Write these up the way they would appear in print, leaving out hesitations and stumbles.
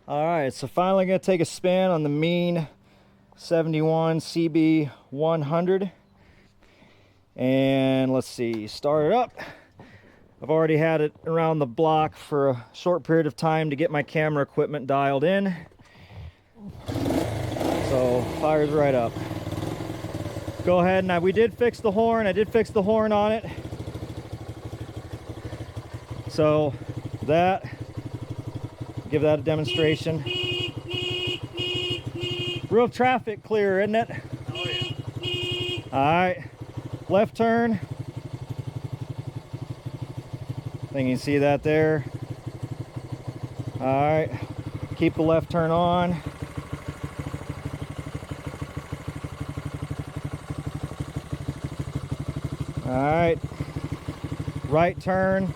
All right, so finally gonna take a spin on the mean 71 CB100. And let's see, start it up. I've already had it around the block for a short period of time to get my camera equipment dialed in. So fires right up. Go ahead, and we did fix the horn. I did fix the horn on it. So give that a demonstration. Real traffic clear, isn't it? Oh yeah. All right, left turn. I think you can see that there. All right, keep the left turn on. All right, right turn.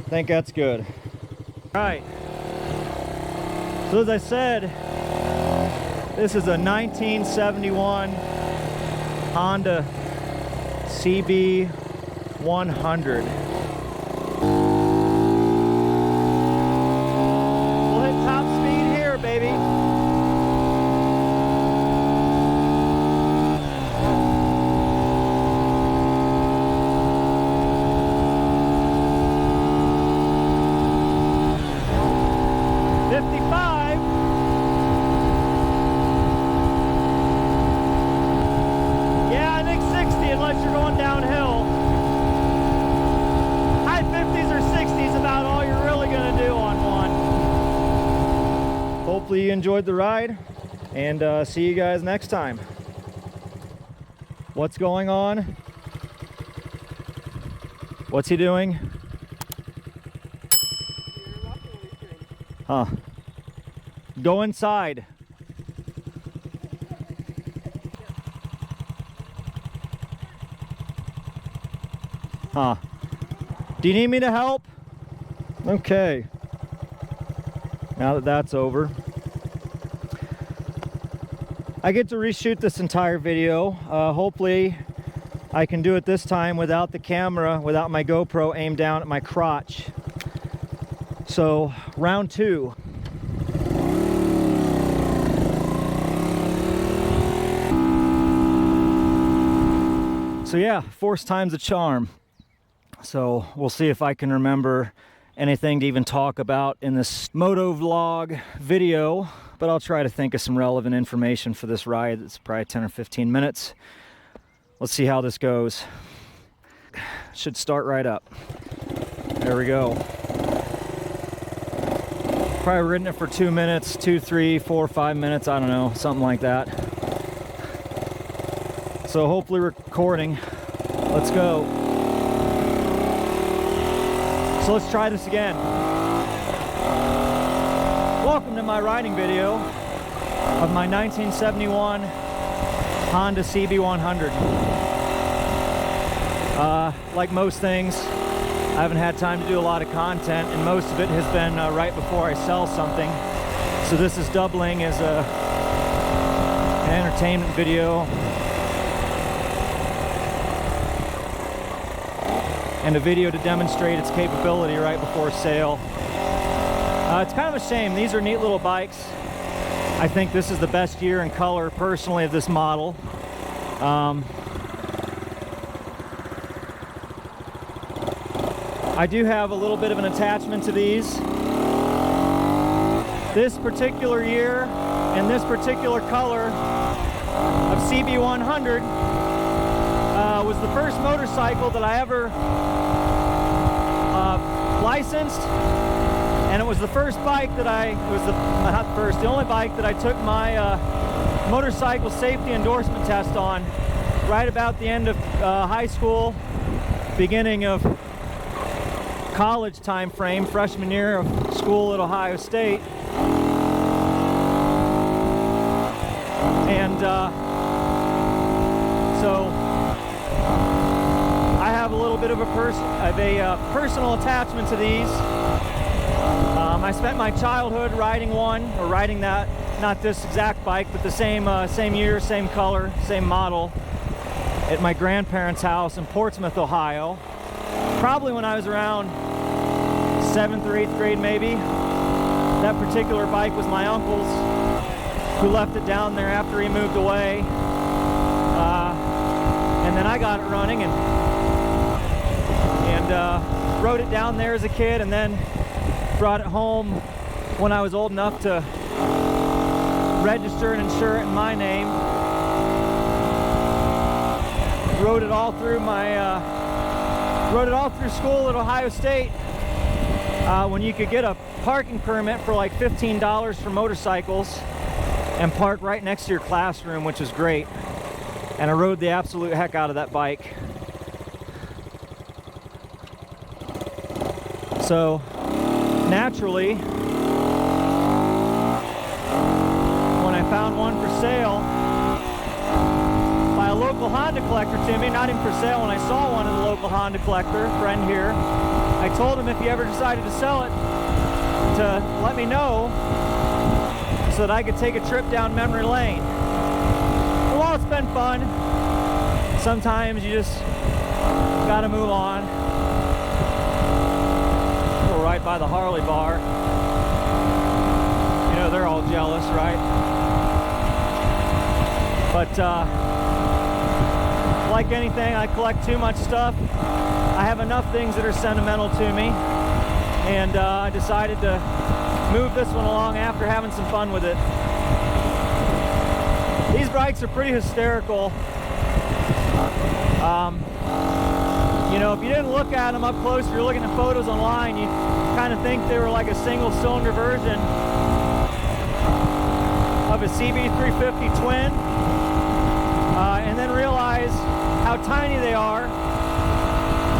I think that's good. All right, so as I said, this is a 1971 Honda CB100. We'll hit top speed here, baby. Hopefully you enjoyed the ride, and see you guys next time. What's going on? What's he doing? Huh. Go inside. Huh. Do you need me to help? Okay. Now that that's over, I get to reshoot this entire video. Hopefully I can do it this time without the camera, without my GoPro aimed down at my crotch. So round two. So yeah, force time's a charm. So we'll see if I can remember anything to even talk about in this Motovlog video, but I'll try to think of some relevant information for this ride. It's probably 10 or 15 minutes. Let's see how this goes. Should start right up. There we go. Probably ridden it for 2 minutes, 2, 3, 4, 5 minutes, I don't know, something like that. So hopefully recording. Let's go. So let's try this again. Welcome to my riding video of my 1971 Honda CB100. Like most things, I haven't had time to do a lot of content, and most of it has been right before I sell something. So this is doubling as an entertainment video and a video to demonstrate its capability right before sale. It's kind of a shame. These are neat little bikes. I think this is the best year and color, personally, of this model. I do have a little bit of an attachment to these. This particular year and this particular color of CB100 was the first motorcycle that I ever licensed, and it was the first bike that the only bike that I took my motorcycle safety endorsement test on right about the end of high school, beginning of college time frame, freshman year of school at Ohio State. And so I have a little bit of a personal attachment to these. I spent my childhood riding one, or riding that, not this exact bike, but the same year, same color, same model. at my grandparents' house in Portsmouth, Ohio. Probably when I was around 7th or 8th grade maybe. That particular bike was my uncle's, who left it down there after he moved away. And then I got it running and rode it down there as a kid, and then brought it home when I was old enough to register and insure it in my name. Rode it all through school at Ohio State, when you could get a parking permit for like $15 for motorcycles and park right next to your classroom, which is great. And I rode the absolute heck out of that bike. So naturally, when I found one for sale by a local Honda collector to me, not even for sale, when I saw one in the local Honda collector, friend here, I told him if he ever decided to sell it, to let me know so that I could take a trip down memory lane. Well, it's been fun. Sometimes you just gotta move on. We'll ride by the Harley bar. You know, they're all jealous, right? But like anything, I collect too much stuff. I have enough things that are sentimental to me, and I decided to move this one along after having some fun with it. These bikes are pretty hysterical. You know, if you didn't look at them up close, if you're looking at photos online, you kind of think they were like a single cylinder version of a CB350 twin, and then realize how tiny they are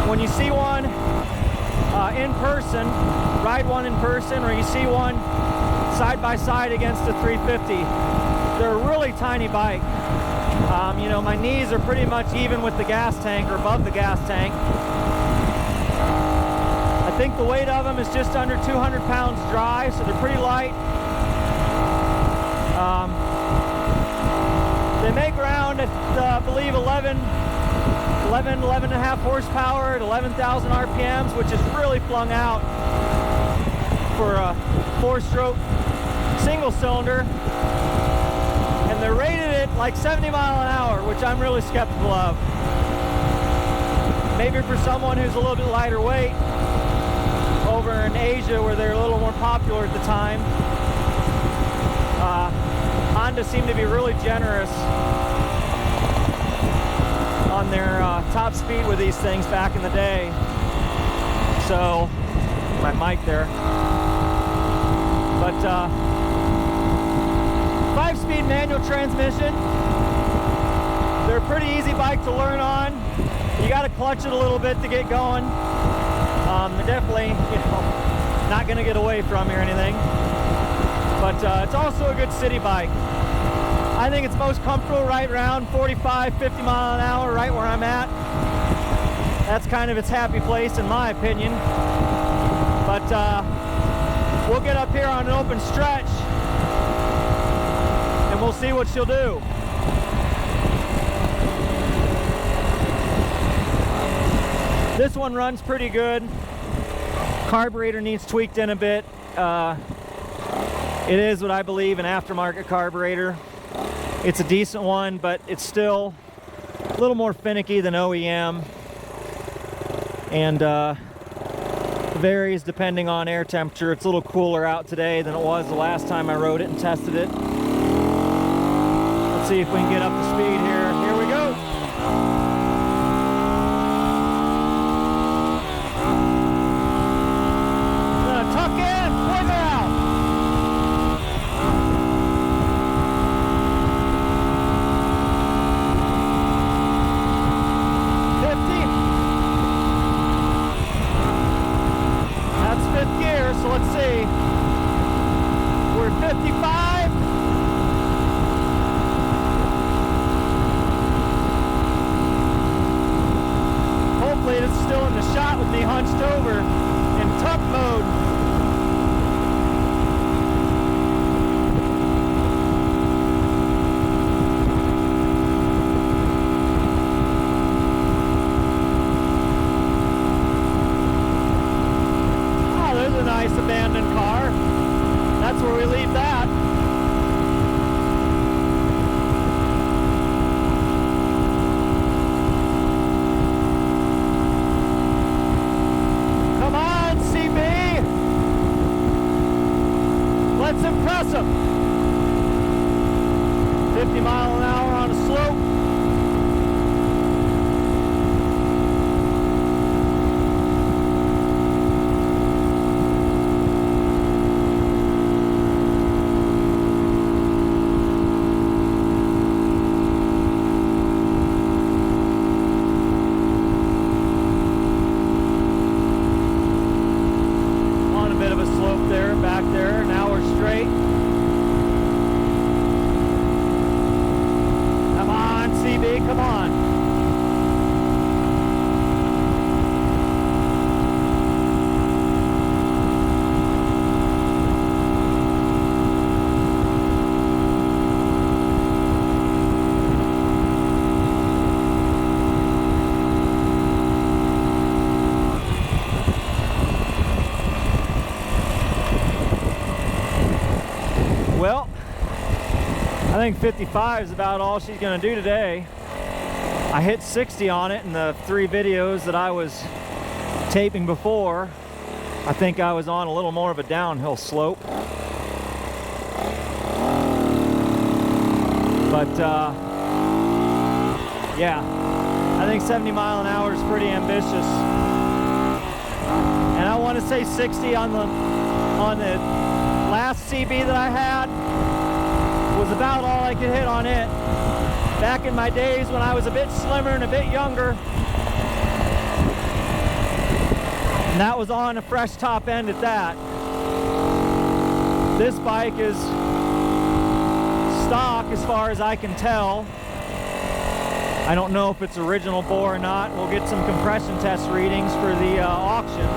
when you see one in person, ride one in person, or you see one side by side against a 350. They're a really tiny bike. You know, my knees are pretty much even with the gas tank, or above the gas tank. I think the weight of them is just under 200 pounds dry, so they're pretty light. They make around, I believe, 11 and a half horsepower at 11,000 RPMs, which is really flung out for a 4-stroke single cylinder. And they're rated at like 70 mile an hour, which I'm really skeptical of. Maybe for someone who's a little bit lighter weight, over in Asia where they're a little more popular at the time, Honda seemed to be really generous on their top speed with these things back in the day. So, my mic there. But 5-speed manual transmission. They're a pretty easy bike to learn on. You got to clutch it a little bit to get going. They're definitely, you know, not going to get away from you or anything. But it's also a good city bike. I think it's most comfortable right around 45, 50 mile an hour, right where I'm at. That's kind of its happy place in my opinion. But we'll get up here on an open stretch and we'll see what she'll do. This one runs pretty good. Carburetor needs tweaked in a bit. It is what I believe an aftermarket carburetor. It's a decent one, but it's still a little more finicky than OEM, and varies depending on air temperature. It's a little cooler out today than it was the last time I rode it and tested it. Let's see if we can get up to speed here. Here we go. Tuck in, pull her out. So let's see, we're 55. Hopefully it's still in the shot with me hunched over in tuck mode. think 55 is about all she's gonna do today. I hit 60 on it in the 3 videos that I was taping before. I think I was on a little more of a downhill slope. But yeah, I think 70 mile an hour is pretty ambitious. And I want to say 60 on the last CB that I had was about all I could hit on it. Back in my days when I was a bit slimmer and a bit younger. And that was on a fresh top end at that. This bike is stock as far as I can tell. I don't know if it's original bore or not. We'll get some compression test readings for the auction.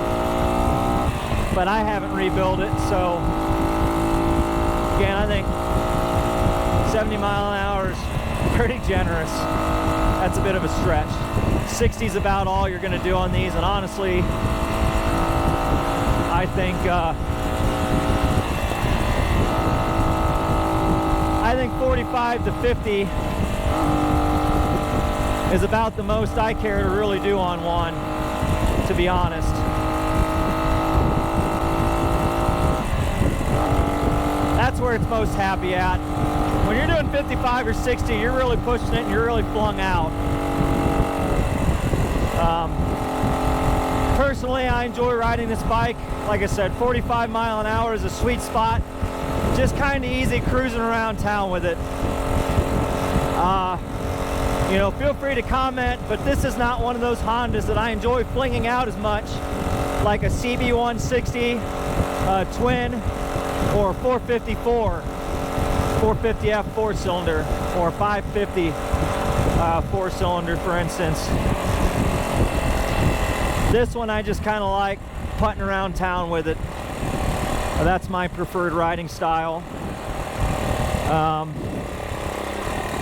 But I haven't rebuilt it, so again, I think 70 mile an hour is pretty generous. That's a bit of a stretch. 60 is about all you're going to do on these, and honestly, I think 45 to 50 is about the most I care to really do on one, to be honest. That's where it's most happy at. When you're doing 55 or 60, you're really pushing it and you're really flung out. Personally, I enjoy riding this bike. Like I said, 45 mile an hour is a sweet spot. Just kind of easy cruising around town with it. You know, feel free to comment, but this is not one of those Hondas that I enjoy flinging out as much, like a CB160 twin or 454, 450F 4-cylinder, or 550 4-cylinder, for instance. This one I just kind of like putting around town with it. That's my preferred riding style.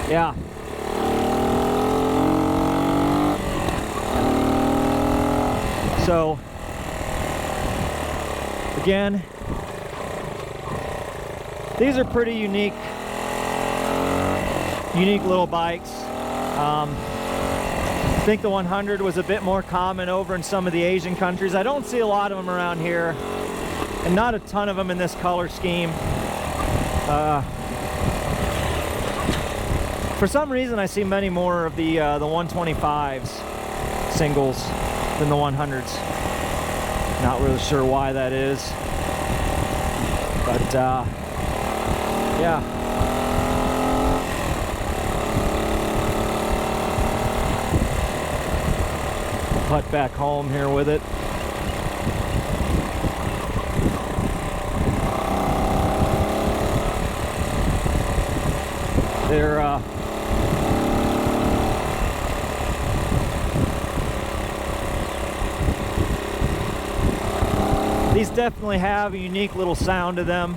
Yeah. So, again, these are pretty unique little bikes. I think the 100 was a bit more common over in some of the Asian countries. I don't see a lot of them around here, and not a ton of them in this color scheme. For some reason, I see many more of the 125s singles than the 100s. Not really sure why that is, but yeah. Putt back home here with it. These definitely have a unique little sound to them.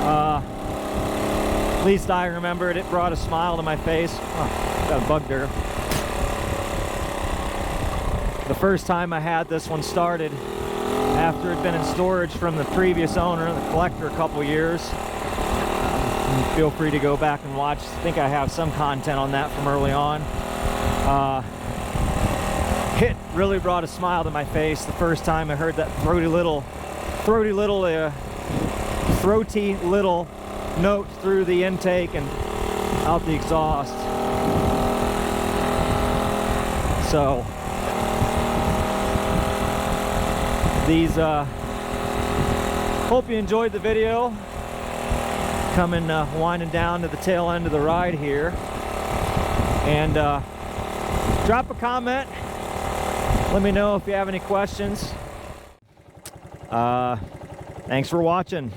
At least I remember it. It brought a smile to my face. Oh, got a bug there. The first time I had this one started, after it had been in storage from the previous owner, the collector, a couple years. Feel free to go back and watch. I think I have some content on that from early on. It really brought a smile to my face the first time I heard that throaty little note through the intake and out the exhaust. So these, hope you enjoyed the video. Coming winding down to the tail end of the ride here, and drop a comment. Let me know if you have any questions. Thanks for watching.